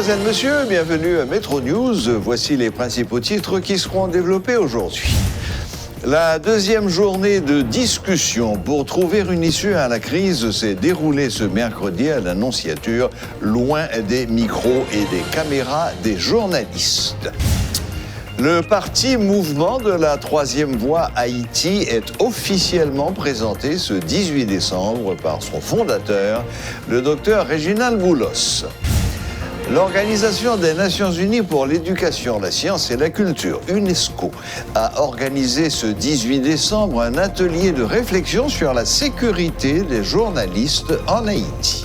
Mesdemoiselles, Messieurs, bienvenue à Métro News. Voici les principaux titres qui seront développés aujourd'hui. La deuxième journée de discussion pour trouver une issue à la crise s'est déroulée ce mercredi à l'Annonciature, loin des micros et des caméras des journalistes. Le parti Mouvement de la Troisième Voie Haïti est officiellement présenté ce 18 décembre par son fondateur, le docteur Réginald Boulos. L'Organisation des Nations Unies pour l'éducation, la science et la culture, UNESCO, a organisé ce 18 décembre un atelier de réflexion sur la sécurité des journalistes en Haïti.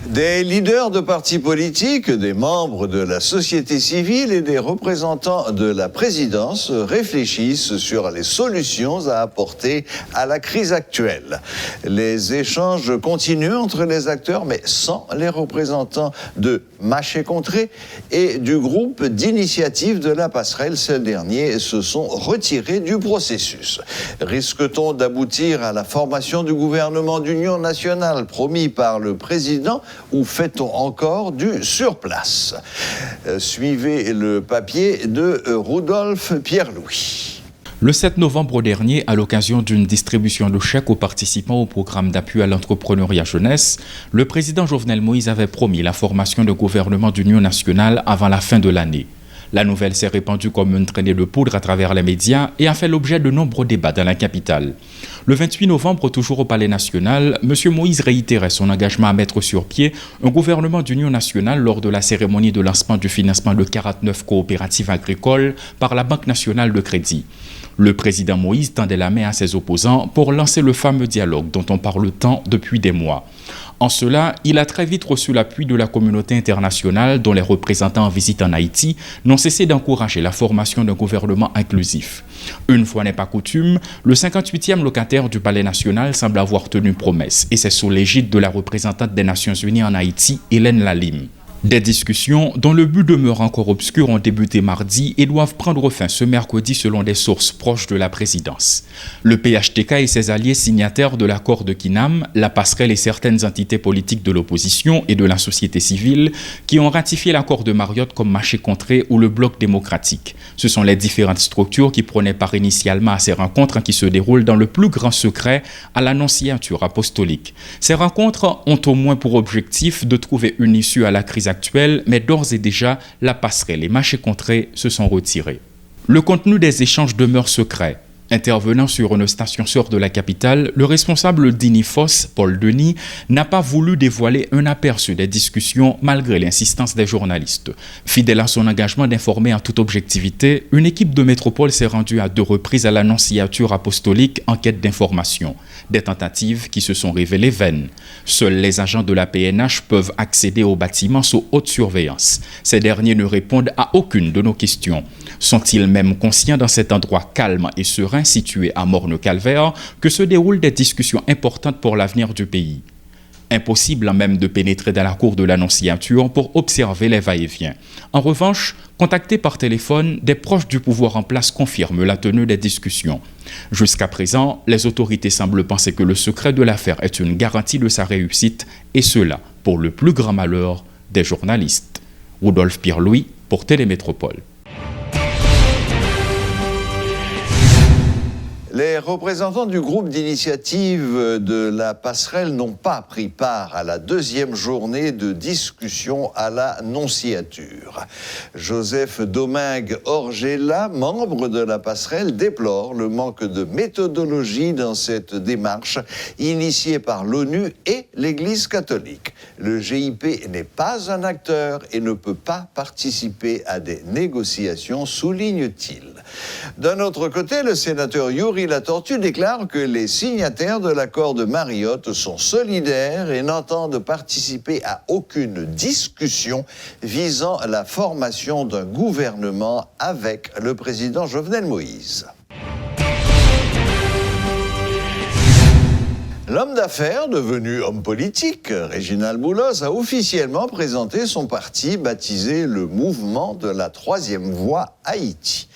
Des leaders de partis politiques, des membres de la société civile et des représentants de la présidence réfléchissent sur les solutions à apporter à la crise actuelle. Les échanges continuent entre les acteurs, mais sans les représentants de Maché Contré et du groupe d'initiative de la passerelle. Ces derniers se sont retirés du processus. Risque-t-on d'aboutir à la formation du gouvernement d'union nationale promis par le président? Ou fait-on encore du surplace? Suivez le papier de Rudolf Pierre-Louis. Le 7 novembre dernier, à l'occasion d'une distribution de chèques aux participants au programme d'appui à l'entrepreneuriat jeunesse, le président Jovenel Moïse avait promis la formation de gouvernement d'union nationale avant la fin de l'année. La nouvelle s'est répandue comme une traînée de poudre à travers les médias et a fait l'objet de nombreux débats dans la capitale. Le 28 novembre, toujours au Palais national, M. Moïse réitérait son engagement à mettre sur pied un gouvernement d'union nationale lors de la cérémonie de lancement du financement de 49 coopératives agricoles par la Banque nationale de crédit. Le président Moïse tendait la main à ses opposants pour lancer le fameux dialogue dont on parle tant depuis des mois. En cela, il a très vite reçu l'appui de la communauté internationale dont les représentants en visite en Haïti n'ont cessé d'encourager la formation d'un gouvernement inclusif. Une fois n'est pas coutume, le 58e locataire du Palais national semble avoir tenu promesse et c'est sous l'égide de la représentante des Nations Unies en Haïti, Hélène Lalim. Des discussions dont le but demeure encore obscur ont débuté mardi et doivent prendre fin ce mercredi selon des sources proches de la présidence. Le PHTK et ses alliés signataires de l'accord de Kinam, la passerelle et certaines entités politiques de l'opposition et de la société civile qui ont ratifié l'accord de Mariotte comme Maché Contré ou le Bloc démocratique. Ce sont les différentes structures qui prenaient part initialement à ces rencontres qui se déroulent dans le plus grand secret à l'Annonciature apostolique. Ces rencontres ont au moins pour objectif de trouver une issue à la crise actuelle, mais d'ores et déjà, la passerelle et Maché Contré se sont retirés. Le contenu des échanges demeure secret. Intervenant sur une station sœur de la capitale, le responsable d'Inifos, Paul Denis, n'a pas voulu dévoiler un aperçu des discussions malgré l'insistance des journalistes. Fidèle à son engagement d'informer en toute objectivité, une équipe de métropole s'est rendue à 2 reprises à l'Annonciature apostolique en quête d'informations. Des tentatives qui se sont révélées vaines. Seuls les agents de la PNH peuvent accéder aux bâtiments sous haute surveillance. Ces derniers ne répondent à aucune de nos questions. Sont-ils même conscients dans cet endroit calme et serein situé à Morne-Calvaire que se déroulent des discussions importantes pour l'avenir du pays? Impossible même de pénétrer dans la cour de l'Annonciature pour observer les va-et-vient. En revanche, contactés par téléphone, des proches du pouvoir en place confirment la tenue des discussions. Jusqu'à présent, les autorités semblent penser que le secret de l'affaire est une garantie de sa réussite, et cela pour le plus grand malheur des journalistes. Rudolf Pierre-Louis pour Télémétropole. Les représentants du groupe d'initiative de la passerelle n'ont pas pris part à la deuxième journée de discussion à la Nonciature. Joseph Domingue Orgella, membre de la passerelle, déplore le manque de méthodologie dans cette démarche initiée par l'ONU et l'Église catholique. Le GIP n'est pas un acteur et ne peut pas participer à des négociations, souligne-t-il. D'un autre côté, le sénateur Yuri Latortue déclare que les signataires de l'accord de Mariotte sont solidaires et n'entendent participer à aucune discussion visant la formation d'un gouvernement avec le président Jovenel Moïse. L'homme d'affaires, devenu homme politique, Réginald Boulos, a officiellement présenté son parti baptisé le Mouvement de la Troisième Voie Haïti.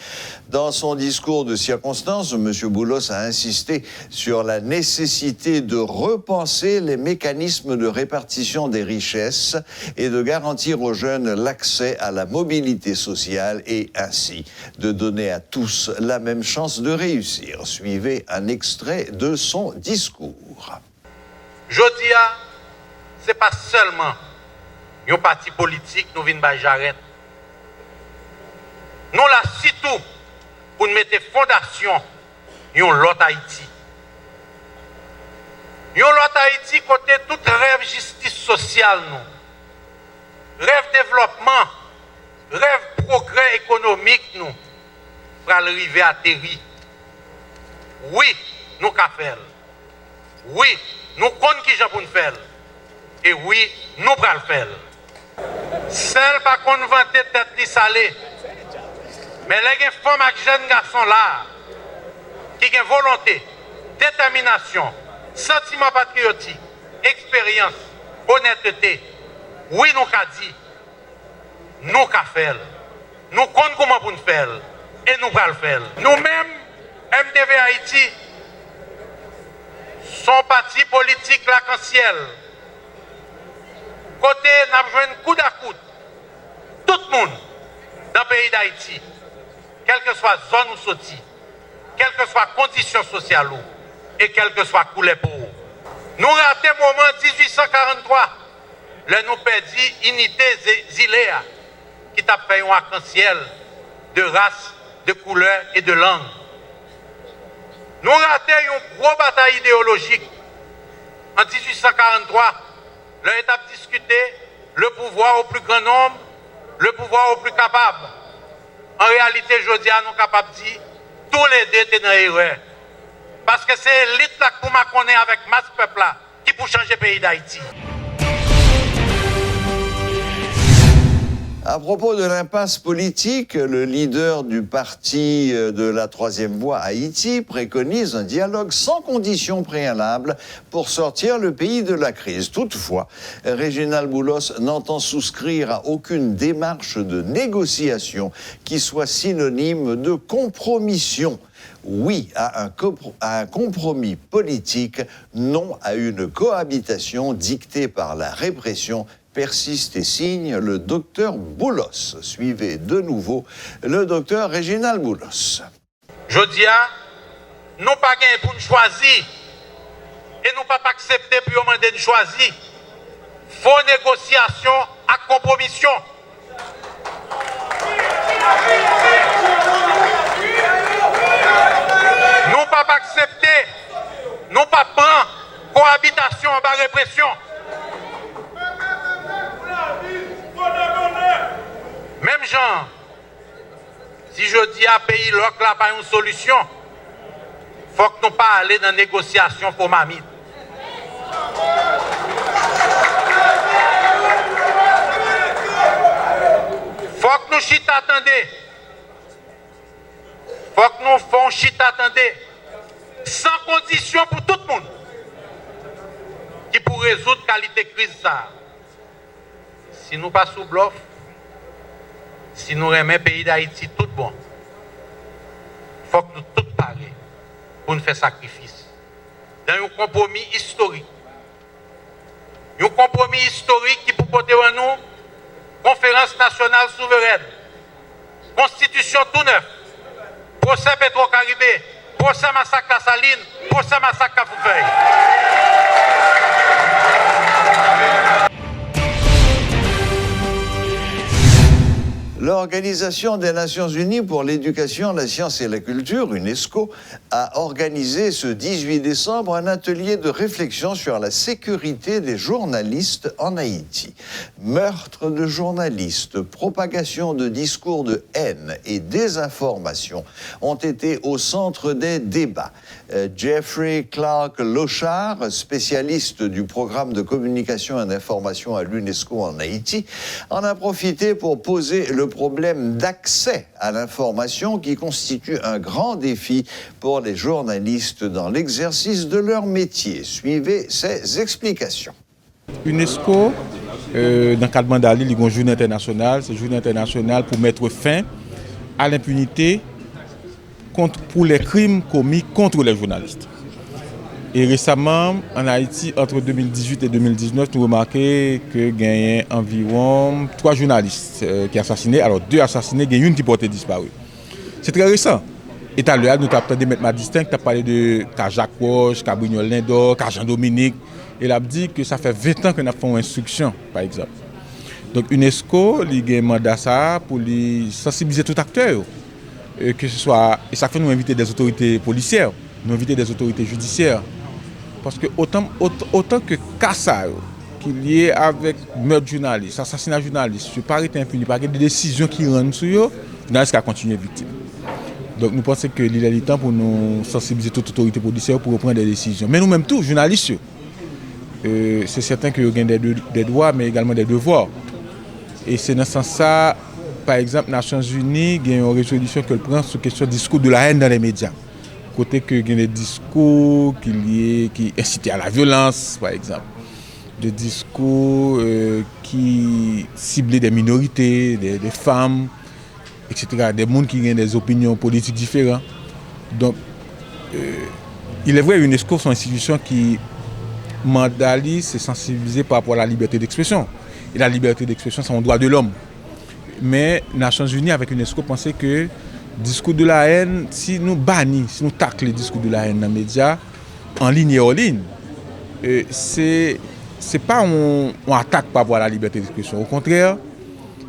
Dans son discours de circonstance, M. Boulos a insisté sur la nécessité de repenser les mécanismes de répartition des richesses et de garantir aux jeunes l'accès à la mobilité sociale et ainsi de donner à tous la même chance de réussir. Suivez un extrait de son discours. Jodia, ce n'est pas seulement un parti politique nous vient de Jarret. Nous là surtout pour nous mettre fondation un l'autre Haïti. Un l'autre Haïti côté tout rêve justice sociale nous. Rêve développement, rêve progrès économique nous pour arriver à terre. Oui, nous qu'à faire. Oui, nous comptons qui j'ai pour nous faire. Et oui, nous pourrons le faire. Celle par qu'on vanter tête li salée. Mais les femmes et jeunes garçons là, qui ont volonté, détermination, sentiment patriotique, expérience, honnêteté, oui, nous qu'a dit, nous qu'a fait. Nous comptons comment pour nous faire. Et nous pourrons le faire. Nous-mêmes, MDV Haïti, son parti politique l'arc-en-ciel. Côté, nous avons joué coude à coude. Tout le monde dans le pays d'Haïti, quelle que soit zone ou sortie, quelle que soit condition sociale et quelle que soit couleur pour nous. Nous ratons le moment 1843, là nous perdit unité Zilea, qui t'a fait un arc-en-ciel de race, de couleur et de langue. Nous ratons une grosse bataille idéologique. En 1843, l'État a discuté le pouvoir au plus grand nombre, le pouvoir au plus capable. En réalité, je dis à nous capables de dire, tous les deux étaient dans l'erreur. Parce que c'est l'élite là que nous connaissons avec masse peuple là, qui peut changer le pays d'Haïti. À propos de l'impasse politique, le leader du parti de la Troisième Voie Haïti préconise un dialogue sans conditions préalables pour sortir le pays de la crise. Toutefois, Réginald Boulos n'entend souscrire à aucune démarche de négociation qui soit synonyme de compromission. Oui à un compromis politique, non à une cohabitation dictée par la répression, persiste et signe le docteur Boulos. Suivez de nouveau le docteur Réginald Boulos. Je dis, nous pas gagné pour nous choisir et nous pas accepter pour demander de choisir. Faut négociation à compromission. Nous pas accepter, nous pas prendre cohabitation en bas répression. Même genre, si je dis à pays là que là pas une solution, faut que nous pas aller dans la négociation pour mamie. Faut que nous chita attendez. Faut que nous fassions chita attendez. Sans condition pour tout le monde. Qui pour résoudre la qualité crise ça. Si nous pas sous bluff, si nous remettons le pays d'Haïti tout bon, il faut que nous tous parlions pour nous faire sacrifice. Dans un compromis historique. Un compromis historique qui peut porter à nous conférence nationale souveraine, constitution tout neuf, procès Petro-Caribé, procès massacre à Saline, procès massacre à Foufeuille. L'Organisation des Nations Unies pour l'éducation, la science et la culture, UNESCO, a organisé ce 18 décembre un atelier de réflexion sur la sécurité des journalistes en Haïti. Meurtre de journalistes, propagation de discours de haine et désinformation ont été au centre des débats. Jeffrey Clark Lochard, spécialiste du programme de communication et d'information à l'UNESCO en Haïti, en a profité pour poser le problème problème d'accès à l'information qui constitue un grand défi pour les journalistes dans l'exercice de leur métier. Suivez ces explications. UNESCO, dans le cadre de Mandali, il y a une journée internationale. C'est une journée internationale pour mettre fin à l'impunité pour les crimes commis contre les journalistes. Et récemment, en Haïti, entre 2018 et 2019, nous remarquons qu'il y a environ 3 journalistes qui sont assassinés. Alors 2 assassinés, il y a une qui portait disparu. C'est très récent. Et tout à l'heure, nous avons de mettre ma distinct, tu as parlé de Jacques Roche, Brignol Lindor, Jean-Dominique. Et il a dit que ça fait 20 ans qu'on a fait une instruction, par exemple. Donc UNESCO, il y a un mandat ça pour sensibiliser tout acteur. Que ce soit, et ça fait nous inviter des autorités policières, nous inviter des autorités judiciaires. Parce que autant que Kassa, qui est lié avec meurtre journaliste, assassinat journaliste, je ne pas être impuni, pas des décisions qui rendent sur eux, le journaliste a continué victime. Donc nous pensons que il est temps pour nous sensibiliser toute autorité policière pour prendre des décisions. Mais nous-mêmes tous, journalistes, c'est certain que nous avons des droits, mais également des devoirs. Et c'est dans ce sens-là, par exemple, les Nations Unies, il y a une résolution qu'elle prend sur la question du discours de la haine dans les médias. Côté que il y a des discours qui incitent à la violence, par exemple. Des discours qui ciblent des minorités, des femmes, etc. Des gens qui ont des opinions politiques différentes. Donc, il est vrai, l'UNESCO, c'est une institution qui mandalise, c'est sensibilisé par rapport à la liberté d'expression. Et la liberté d'expression, c'est un droit de l'homme. Mais les Nations Unies, avec l'UNESCO, pensaient que le discours de la haine, si nous bannissons, si nous taclons le discours de la haine dans les médias, en ligne et hors ligne, c'est pas on attaque par rapport à la liberté d'expression. Au contraire,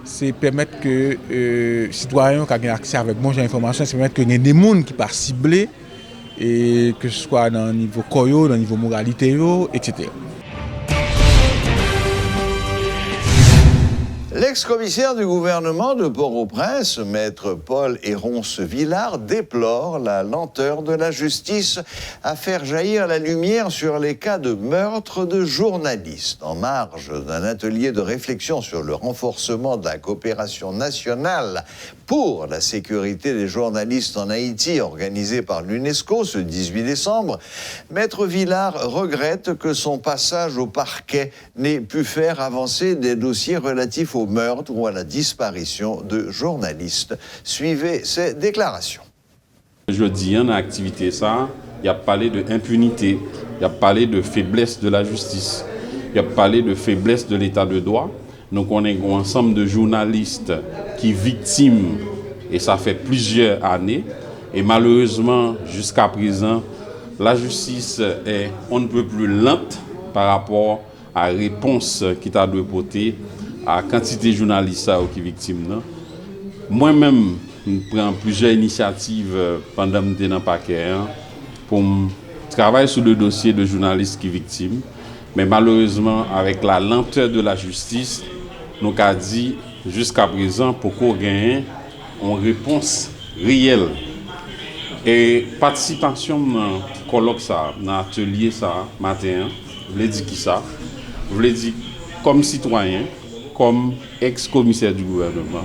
c'est permettre que les citoyens qui ont accès avec bon genre d'informations, c'est permettre qu'il y ait des gens qui sont ciblés, et que ce soit dans le niveau coyo, dans le niveau moralité, etc. L'ex-commissaire du gouvernement de Port-au-Prince, maître Paul Héronce-Villard, déplore la lenteur de la justice à faire jaillir la lumière sur les cas de meurtre de journalistes. En marge d'un atelier de réflexion sur le renforcement de la coopération nationale pour la sécurité des journalistes en Haïti, organisé par l'UNESCO ce 18 décembre, maître Villard regrette que son passage au parquet n'ait pu faire avancer des dossiers relatifs au meurtre ou à la disparition de journalistes. Suivez ces déclarations. Jeudi, dans l'activité, il y a parlé de impunité, il y a parlé de faiblesse de la justice, il y a parlé de faiblesse de l'état de droit. Donc on est un ensemble de journalistes qui victimes, et ça fait plusieurs années. Et malheureusement, jusqu'à présent, la justice est on ne peut plus lente par rapport à la réponse qui t'a dû porter à la quantité de journalistes qui sont victimes. Moi-même, je prends plusieurs initiatives pendant que je suis dans le paquet pour travailler sur le dossier de journalistes qui sont victimes. Mais malheureusement, avec la lenteur de la justice, nous avons dit jusqu'à présent pour qu'on gagne une réponse réelle. Et participation dans le colloque, dans l'atelier matin, je voulais dire qui ça? Je voulais dire comme citoyen, comme ex-commissaire du gouvernement,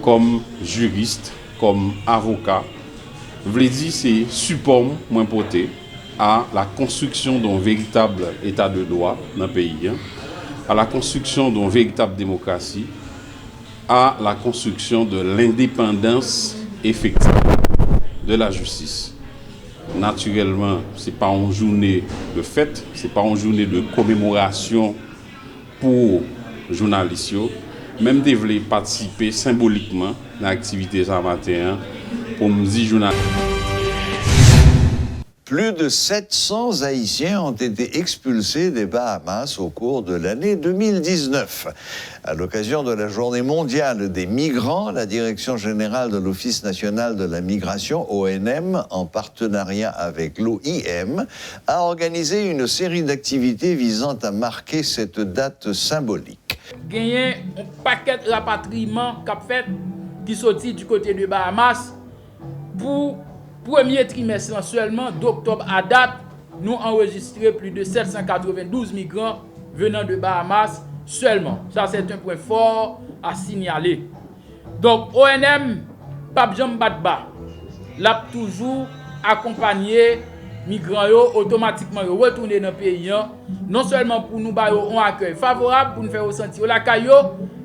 comme juriste, comme avocat. Je voulais dire c'est support moins porté à la construction d'un véritable état de droit dans le pays, à la construction d'une véritable démocratie, à la construction de l'indépendance effective de la justice. Naturellement, ce n'est pas une journée de fête, ce n'est pas une journée de commémoration pour les journalistes, même de voulez participer symboliquement à l'activité ce matin pour me dire journalistes. Plus de 700 Haïtiens ont été expulsés des Bahamas au cours de l'année 2019. À l'occasion de la Journée mondiale des migrants, la Direction générale de l'Office national de la migration, ONM, en partenariat avec l'OIM, a organisé une série d'activités visant à marquer cette date symbolique. Gagné un paquet de rapatriement qui sortit du côté de Bahamas pour premier trimestre seulement, d'octobre à date, nous enregistrons plus de 792 migrants venant de Bahamas seulement. Ça, c'est un point fort à signaler. Donc, ONM, Pape Jean Batba, l'a toujours accompagné migrants automatiquement retourner dans le pays, non seulement pour nous faire un accueil favorable, pour nous faire ressentir la caillou,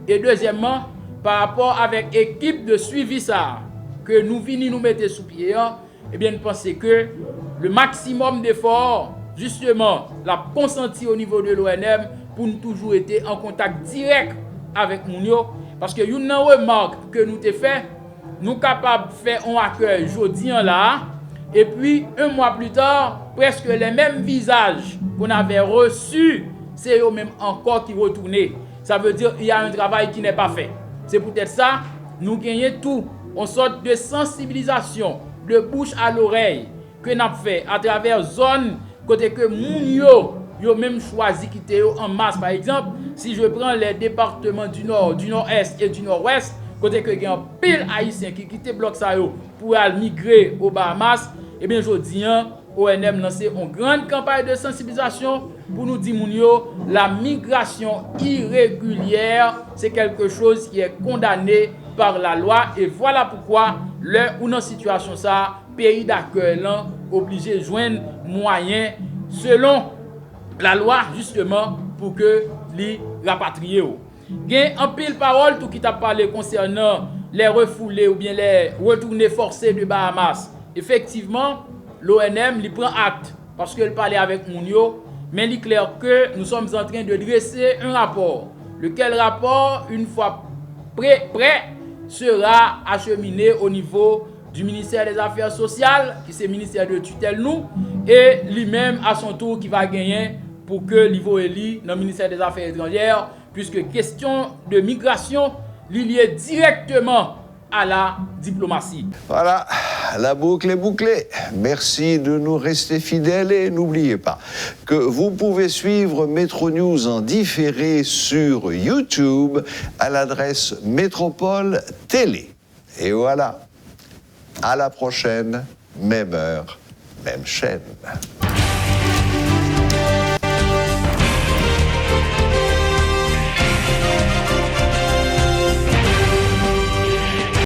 et deuxièmement, par rapport avec l'équipe de suivi ça, que nous venons nous mettre sous pied, eh bien, nous pensons que le maximum d'efforts, justement, l'a consenti au niveau de l'ONM pour nous toujours être en contact direct avec nous. Parce que une remarque que nous avons fait, nous sommes capables de faire un accueil aujourd'hui là, et puis un mois plus tard, presque les mêmes visages qu'on avait reçus, c'est eux-mêmes encore qui retournent. Ça veut dire qu'il y a un travail qui n'est pas fait. C'est peut-être ça, nous gagnons tout, une sorte de sensibilisation, de bouche à l'oreille, que nous avons fait à travers zone côté que moun yo même choisi quitter en masse. Par exemple, si je prends les départements du nord, du nord-est et du nord-ouest, côté que il y a un pile haïtien qui quitte bloc ça pour aller migrer aux Bahamas, et bien aujourd'hui, ONM lancé une grande campagne de sensibilisation pour nous dire la migration irrégulière, c'est quelque chose qui est condamné par la loi, et voilà pourquoi ou dans situation ça, pays d'accueil obligé de joindre moyens selon la loi justement pour que les rapatriés. Il y a un pile parole tout qui t'a parlé concernant les refoulés ou bien les retournés forcés de Bahamas. Effectivement, l'ONM lui prend acte parce qu'elle parlait avec Mounio, mais il est clair que nous sommes en train de dresser un rapport. Lequel rapport, une fois prêt, sera acheminé au niveau du ministère des Affaires sociales, qui c'est le ministère de tutelle nous, et lui-même à son tour qui va gagner pour que l'Ivo Eli dans le ministère des Affaires étrangères, puisque question de migration liée directement à la diplomatie. Voilà, la boucle est bouclée. Merci de nous rester fidèles et n'oubliez pas que vous pouvez suivre Métro News en différé sur YouTube à l'adresse Métropole Télé. Et voilà, à la prochaine, même heure, même chaîne.